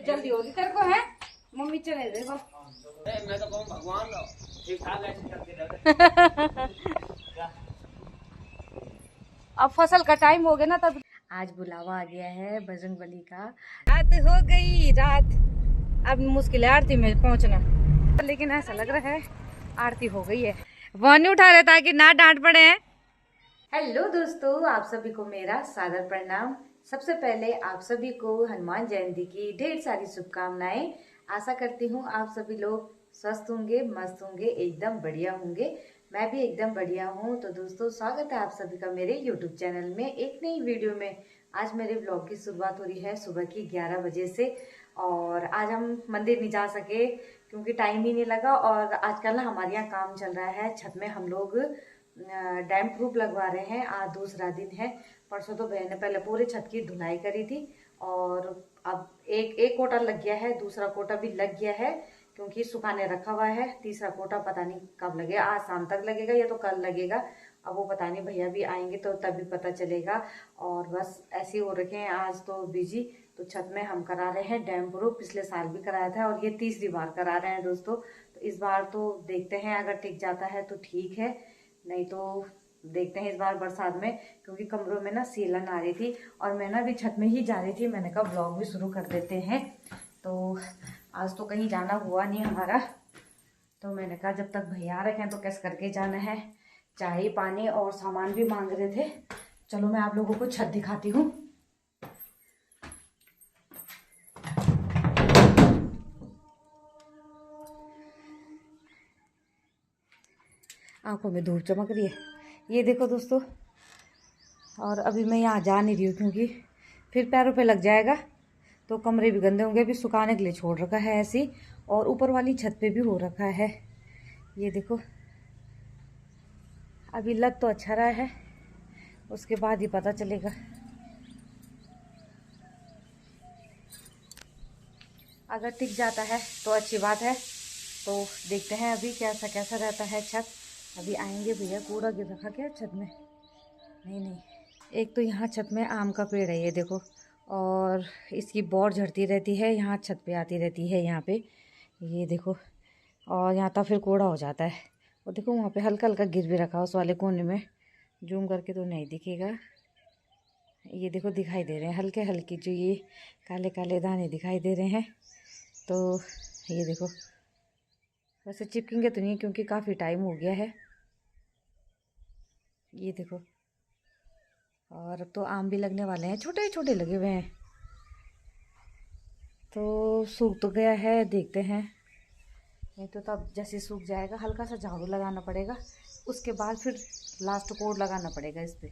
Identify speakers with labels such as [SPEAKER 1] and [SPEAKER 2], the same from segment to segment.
[SPEAKER 1] जल्दी होगी तेरे को है। मम्मी चले देखो।
[SPEAKER 2] मैं तो कहूँ भगवान ठीक ठाक
[SPEAKER 1] अब फसल का टाइम हो गया ना तब आज बुलावा आ गया है बजरंगबली का। रात हो गई रात, अब मुश्किल है आरती में पहुंचना, लेकिन ऐसा लग रहा है आरती हो गई है। वो नहीं उठा रहे ताकि ना डांट पड़े हैं। हेलो दोस्तों, आप सभी को मेरा सादर प्रणाम। सबसे पहले आप सभी को हनुमान जयंती की ढेर सारी शुभकामनाएं। आशा करती हूँ आप सभी लोग स्वस्थ होंगे, मस्त होंगे, एकदम बढ़िया होंगे। मैं भी एकदम बढ़िया हूँ। तो दोस्तों स्वागत है आप सभी का मेरे YouTube चैनल में एक नई वीडियो में। आज मेरे ब्लॉग की शुरुआत हो रही है सुबह की 11 बजे से। और आज हम मंदिर नहीं जा सके क्योंकि टाइम ही नहीं लगा। और आजकल ना हमारे यहाँ काम चल रहा है, छत में हम लोग डैम प्रूफ लगवा रहे हैं। आज दूसरा दिन है। परसों तो बहन ने पहले पूरे छत की धुलाई करी थी और अब एक कोटा लग गया है, दूसरा कोटा भी लग गया है क्योंकि सुखाने रखा हुआ है। तीसरा कोटा पता नहीं कब लगेगा, आज शाम तक लगेगा या तो कल लगेगा। अब वो पता नहीं, भैया भी आएंगे तो तभी पता चलेगा। और बस ऐसे ही हो रखे हैं आज तो बिजी। तो छत में हम करा रहे हैं डैम प्रूफ, पिछले साल भी कराया था और ये तीसरी बार करा रहे हैं दोस्तों। तो इस बार तो देखते हैं, अगर टिक जाता है तो ठीक है, नहीं तो देखते हैं इस बार बरसात में, क्योंकि कमरों में ना सीलन आ रही थी और मैं ना भी छत में ही जा रही थी। मैंने कहा ब्लॉग भी शुरू कर देते हैं। तो आज तो कहीं जाना हुआ नहीं हमारा, तो मैंने कहा जब तक भैया रखें तो कैसे करके जाना है। चाय पानी और सामान भी मांग रहे थे। चलो मैं आप लोगों को छत दिखाती हूँ। आंखों में धूप चमक रही है, ये देखो दोस्तों। और अभी मैं यहाँ जा नहीं रही हूँ क्योंकि फिर पैरों पे लग जाएगा तो कमरे भी गंदे होंगे। अभी सुखाने के लिए छोड़ रखा है ऐसी, और ऊपर वाली छत पे भी हो रखा है। ये देखो, अभी लग तो अच्छा रहा है, उसके बाद ही पता चलेगा। अगर टिक जाता है तो अच्छी बात है। तो देखते हैं अभी कैसा कैसा रहता है छत। अभी आएंगे भैया। कूड़ा गिर रखा क्या छत में? नहीं, एक तो यहाँ छत में आम का पेड़ है, ये देखो, और इसकी बौर झड़ती रहती है, यहाँ छत पे आती रहती है यहाँ पे, ये देखो। और यहाँ तो फिर कूड़ा हो जाता है। और देखो वहाँ पे हल्का हल्का गिर भी रखा उस वाले कोने में, जूम करके तो नहीं दिखेगा। ये देखो दिखाई दे रहे हैं हल्के हल्के जो ये काले काले दाने दिखाई दे रहे हैं। तो ये देखो, वैसे चिपकेंगे तो नहीं क्योंकि काफ़ी टाइम हो गया है। ये देखो, और अब तो आम भी लगने वाले हैं, छोटे छोटे लगे हुए हैं। तो सूख तो गया है, देखते हैं, नहीं तो तब जैसे सूख जाएगा हल्का सा झाड़ू लगाना पड़ेगा, उसके बाद फिर लास्ट कोड लगाना पड़ेगा इस पर।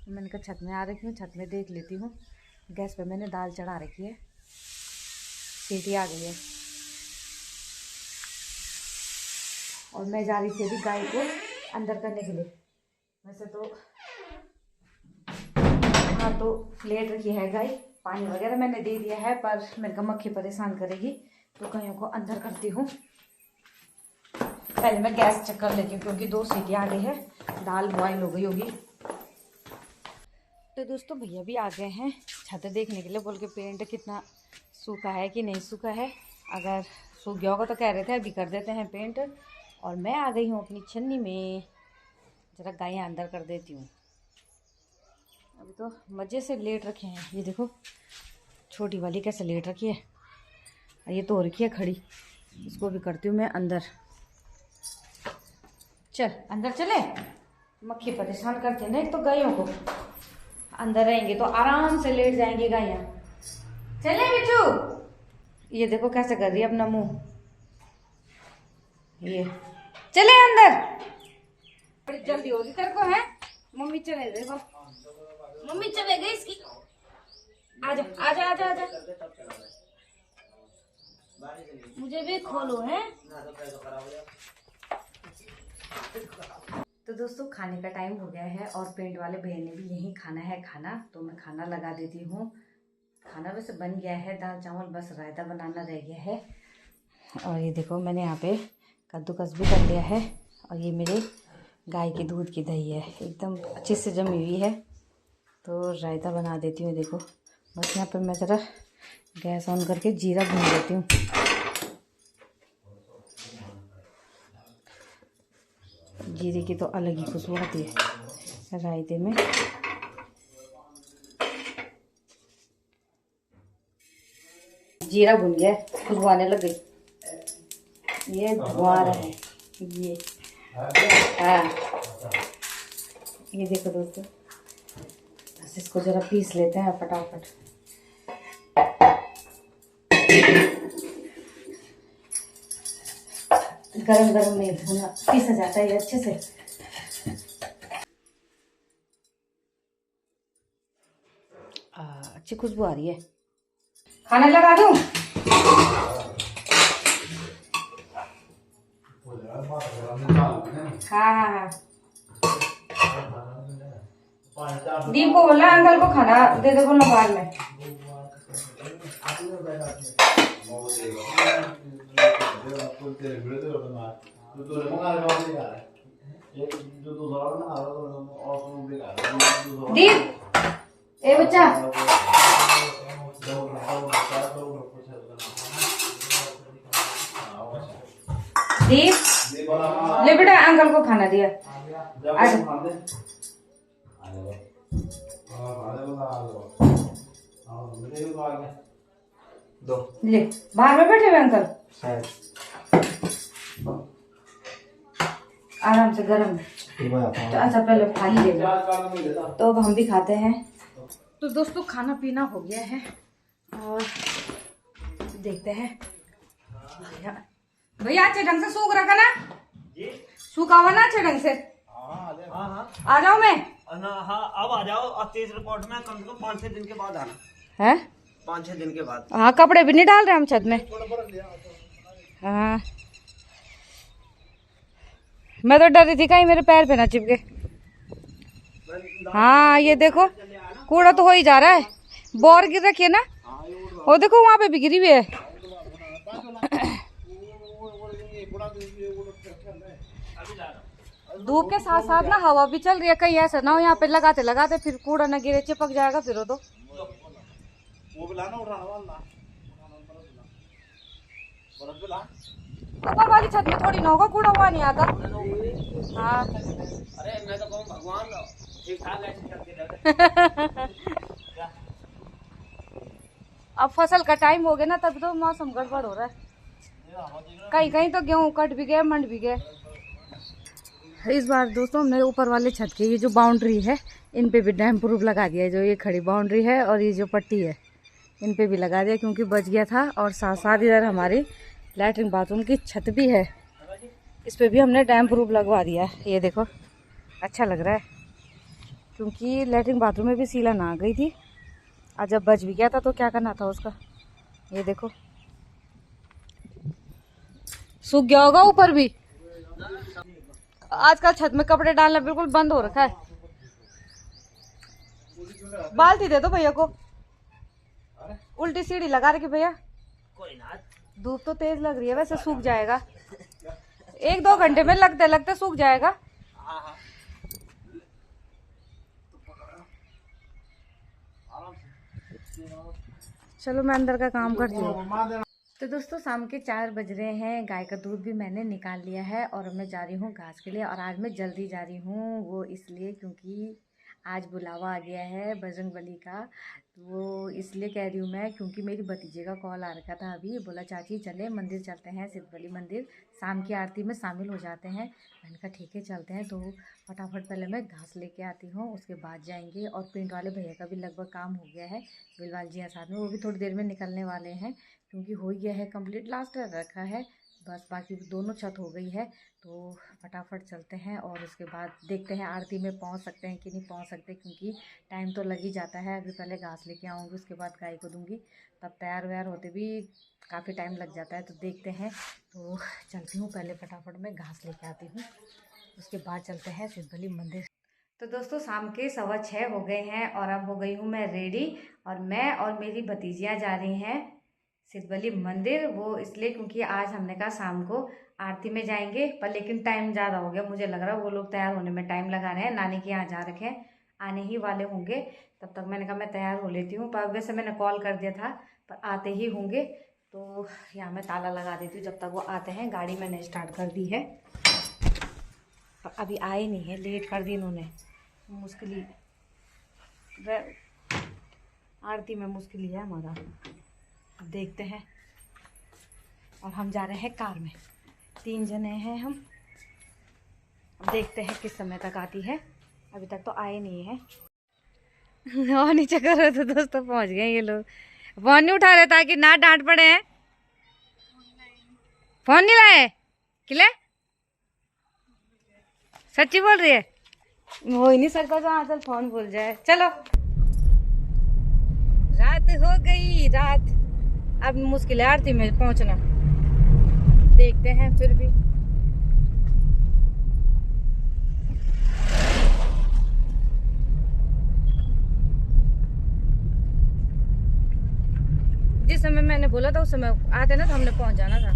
[SPEAKER 1] मैंने कहा छत में आ रखी हूँ, छत में देख लेती हूँ। गैस पे मैंने दाल चढ़ा रखी है, सीटी आ गई है। और मैं जा रही थी अभी गाय को अंदर करने के लिए। वैसे तो हाँ, तो प्लेट रखी है गाय, पानी वगैरह मैंने दे दिया है, पर मेरे को मक्खी परेशान करेगी तो गायों को अंदर करती हूँ। पहले मैं गैस चेक कर लेती हूँ क्योंकि 2 सीटी आ गई है, दाल बॉयल हो गई होगी। तो दोस्तों भैया भी आ गए हैं छत देखने के लिए, बोल के पेंट कितना सूखा है कि नहीं सूखा है। अगर सूख गया होगा तो कह रहे थे अभी कर देते हैं पेंट। और मैं आ गई हूँ अपनी छन्नी में, जरा गायें अंदर कर देती हूँ। अभी तो मज़े से लेट रखे हैं, ये देखो छोटी वाली कैसे लेट रखी है, ये तो हो रखी है खड़ी। इसको भी करती हूँ मैं अंदर। चल अंदर चले, मक्खी परेशान करते हैं ना एक तो गायों को। अंदर रहेंगे तो आराम से लेट जाएंगी गायें। चले बिच्छू, ये देखो कैसे कर रही है अपना मुंह। ये चले अंदर, बड़ी जल्दी होगी तेरे को है। मम्मी चले देखो, मम्मी चले गई इसकी। आजा आजा आजा आजा, मुझे भी खोलो है। तो दोस्तों खाने का टाइम हो गया है और पेंट वाले भैया ने भी यही खाना है खाना, तो मैं खाना लगा देती हूँ। खाना वैसे बन गया है, दाल चावल, बस रायता बनाना रह गया है। और ये देखो मैंने यहाँ पे कद्दूकस भी कर लिया है। और ये मेरे गाय के दूध की दही है, एकदम अच्छे से जमी हुई है। तो रायता बना देती हूँ। देखो बस यहाँ पर मैं ज़रा गैस ऑन करके जीरा भून लेती हूँ। जीरे की तो अलग ही खुशबू आती है रायते में। जीरा भुन गया, खुशबू आने लग गई। ये धुआं रहा है ये। हाँ ये देखो दोस्तों, बस इसको जरा पीस लेते हैं फटाफट। गरम गरम में भुना पीसा जाता है ये अच्छे से। अच्छी खुशबू आ रही है। खाना लगा दूं? हाँ हाँ हाँ। दीप को बोला अंकल को खाना दे दे, बोलो बाद में। दीप ए बच्चा, दीप ले बेटा, अंकल को खाना दिया। ले बाहर में बैठे हुए अंकल, आराम से गरम। तो अच्छा पहले खा ही लेगा तो अब हम भी खाते हैं। तो दोस्तों खाना पीना हो गया है और देखते हैं। भैया अच्छे ढंग से सूख रखा ना, सूखा हुआ ना अच्छे ढंग से। आ जाओ मैं।
[SPEAKER 2] हाँ अब आ जाओ। अब 30 रिपोर्ट में कम से कम 5-6 दिन के बाद आना
[SPEAKER 1] है।
[SPEAKER 2] 5-6 दिन के बाद।
[SPEAKER 1] हाँ कपड़े भी नहीं डाल रहे हम छत में। हाँ मैं तो डर रही थी कहीं मेरे पैर पे ना चिपके। हाँ ये देखो कूड़ा तो हो ही जा रहा है। बोर गिर रखी है ना, वो देखो वहां पे भी गिरी हुई है। धूप के साथ साथ ना हवा भी चल रही है, कहीं ऐसा ना हो यहाँ पे लगाते लगाते फिर कूड़ा न गिरे, चिपक जाएगा फिर वो तो। ऊपर वाली छत में थोड़ी ना होगा कूड़ा, हुआ नहीं आता। हाँ
[SPEAKER 2] अरे मैं तो कहूँ भगवान ठीक ठाक ऐसे करके रहे।
[SPEAKER 1] अब फसल का टाइम हो गया ना, तब तो मौसम गड़बड़ हो रहा है। कहीं कहीं तो गेहूं कट भी गए, मंड भी गए। इस बार दोस्तों मेरे ऊपर वाले छत की ये जो बाउंड्री है इन पे भी डैम प्रूफ लगा दिया है। जो ये खड़ी बाउंड्री है और ये जो पट्टी है इन पे भी लगा दिया क्योंकि बच गया था। और साथ साथ इधर हमारी लैट्रिन बाथरूम की छत भी है, इस पे भी हमने डैम प्रूफ लगवा दिया है। ये देखो अच्छा लग रहा है क्योंकि लैट्रिन बाथरूम में भी सीलन आ गई थी और जब बच भी गया था तो क्या करना था उसका। ये देखो सूख गया होगा ऊपर भी। आजकल छत में कपड़े डालना बिल्कुल बंद हो रखा है। बाल्टी दे दो भैया को, उल्टी सीढ़ी लगा रखी भैया। धूप तो तेज लग रही है, वैसे सूख जाएगा 1-2 घंटे में, लगते लगते सूख जाएगा। चलो मैं अंदर का काम करती हूँ। तो दोस्तों शाम के 4 बज रहे हैं, गाय का दूध भी मैंने निकाल लिया है और अब मैं जा रही हूँ घास के लिए। और आज मैं जल्दी जा रही हूँ, वो इसलिए क्योंकि आज बुलावा आ गया है बजरंगबली का। वो इसलिए कह रही हूँ मैं क्योंकि मेरी भतीजे का कॉल आ रखा था अभी, बोला चाची चले मंदिर चलते हैं, सिद्धबली मंदिर, शाम की आरती में शामिल हो जाते हैं। मैंने कहा ठीक है चलते हैं। तो फटाफट पहले मैं घास लेके आती हूँ, उसके बाद जाएंगे। और पेंट वाले भैया का भी लगभग काम हो गया है, बिलवाल जी साथ में, वो भी थोड़ी देर में निकलने वाले हैं क्योंकि हो गया है कंप्लीट, लास्ट रखा है बस, बाकी दोनों छत हो गई है। तो फटाफट चलते हैं और उसके बाद देखते हैं आरती में पहुंच सकते हैं कि नहीं पहुंच सकते, क्योंकि टाइम तो लग ही जाता है। अभी पहले घास लेके आऊँगी, उसके बाद गाय को दूंगी, तब तैयार व्यार होते भी काफ़ी टाइम लग जाता है। तो देखते हैं, तो चलती हूँ, पहले फटाफट मैं घास लेके आती हूँ, उसके बाद चलते हैं सिद्धबली मंदिर। तो दोस्तों शाम के 6:15 हो गए हैं और अब हो गई हूँ मैं रेडी। और मैं और मेरी भतीजियाँ जा रही हैं सिद्धबली मंदिर, वो इसलिए क्योंकि आज हमने कहा शाम को आरती में जाएंगे, पर लेकिन टाइम ज़्यादा हो गया, मुझे लग रहा है वो लोग तैयार होने में टाइम लगा रहे हैं। नानी के यहाँ जा रखे हैं, आने ही वाले होंगे, तब तक मैंने कहा मैं तैयार हो लेती हूँ। पर वैसे मैंने कॉल कर दिया था, पर आते ही होंगे। तो यहाँ मैं ताला लगा देती हूँ जब तक वो आते हैं। गाड़ी मैंने स्टार्ट कर दी है पर अभी आए नहीं है, लेट कर दी इन्होंने। मुश्किल ही आरती में मुश्किल ही है हमारा। अब देखते हैं। और हम जा रहे हैं कार में, 3 जने हैं हम। अब देखते हैं किस समय तक आती है। अभी तक तो आए नहीं है। और नीचे करो तो दोस्तों पहुंच गए ये लोग। फोन नहीं उठा रहे ताकि ना डांट पड़े हैं। फोन नहीं लाए किले? सच्ची बोल रही है? हो ही नहीं सकता जहाँ चल फोन भूल जाए। चलो रात हो गई, रात। अब मुश्किल है आरती में पहुंचना। देखते हैं फिर भी। जिस समय मैंने बोला था उस समय आते ना तो हमने पहुंच जाना था।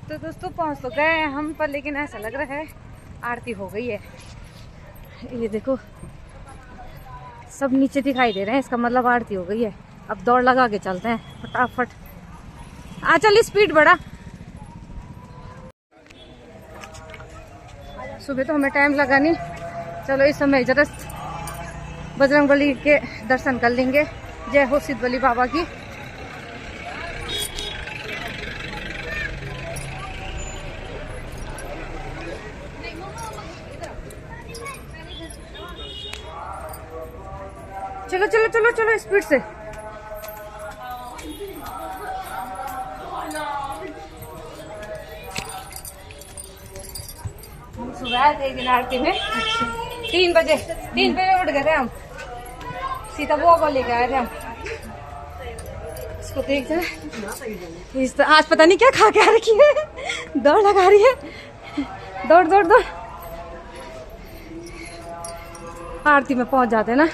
[SPEAKER 1] तो दोस्तों पहुंच तो गए हैं हम पर, लेकिन ऐसा लग रहा है आरती हो गई है। ये देखो सब नीचे दिखाई दे रहे हैं, इसका मतलब आरती हो गई है। अब दौड़ लगा के चलते हैं फटाफट। चल स्पीड बढ़ा। सुबह तो हमें टाइम लगा नहीं। चलो इस समय जरा बजरंगबली के दर्शन कर लेंगे। जय हो सिद्ध बली बाबा की। चलो चलो चलो चलो स्पीड से। सुबह थे दिन आरती में 3 बजे उठ गए थे हम। सीता बुआ को लेकर आए थे हम। इसको देख जरा, आज पता नहीं क्या खा के आ रखी है। दौड़ लगा रही है। दौड़ दौड़ दौड़। आरती में पहुंच जाते हैं ना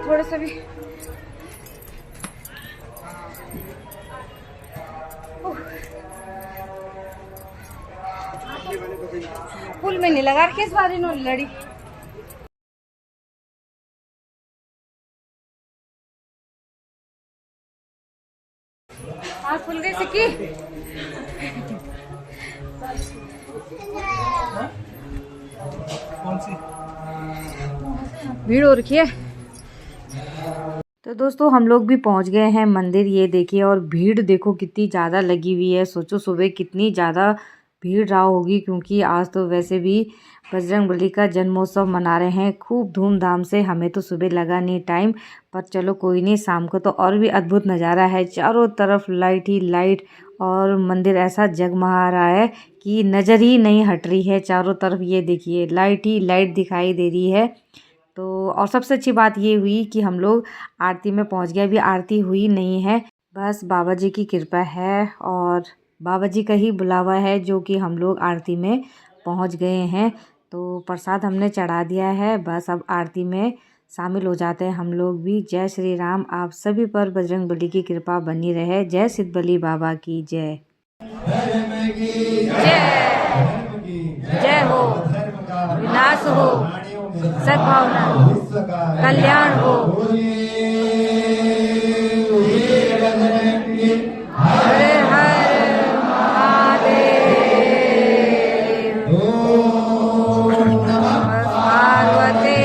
[SPEAKER 1] थोड़े से भी। पुल में नहीं लगा रखी इस बार इन्होंने लड़ी। आज खुल गई सिक्की।
[SPEAKER 2] कौन सी
[SPEAKER 1] भीड़ हो रखी है। तो दोस्तों हम लोग भी पहुंच गए हैं मंदिर। ये देखिए और भीड़ देखो कितनी ज़्यादा लगी हुई है। सोचो सुबह कितनी ज़्यादा भीड़ रहा होगी, क्योंकि आज तो वैसे भी बजरंगबली का जन्मोत्सव मना रहे हैं खूब धूमधाम से। हमें तो सुबह लगा नहीं टाइम, पर चलो कोई नहीं, शाम को तो और भी अद्भुत नज़ारा है। चारों तरफ लाइट ही लाइट और मंदिर ऐसा जगमगा रहा है कि नज़र ही नहीं हट रही है। चारों तरफ ये देखिए लाइट ही लाइट दिखाई दे रही है। तो और सबसे अच्छी बात ये हुई कि हम लोग आरती में पहुंच गए। अभी आरती हुई नहीं है, बस बाबा जी की कृपा है और बाबा जी का ही बुलावा है जो कि हम लोग आरती में पहुंच गए हैं। तो प्रसाद हमने चढ़ा दिया है, बस अब आरती में शामिल हो जाते हैं हम लोग भी। जय श्री राम। आप सभी पर बजरंगबली की कृपा बनी रहे। जय सिद्ध बली बाबा की जय। जय हो, विनाश हो, सद्भावना, कल्याण हो। हरे हर महादेव। पार्वती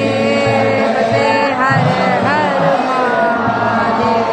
[SPEAKER 1] पते हर हर महादेव।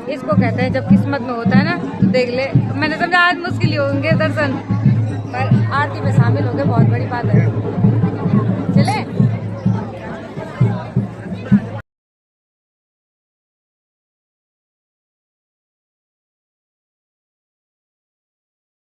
[SPEAKER 1] इसको कहते हैं जब किस्मत में होता है ना तो देख ले। मैंने समझा आज मुश्किल ही होंगे दर्शन, पर आरती में शामिल हो गए, बहुत बड़ी बात है।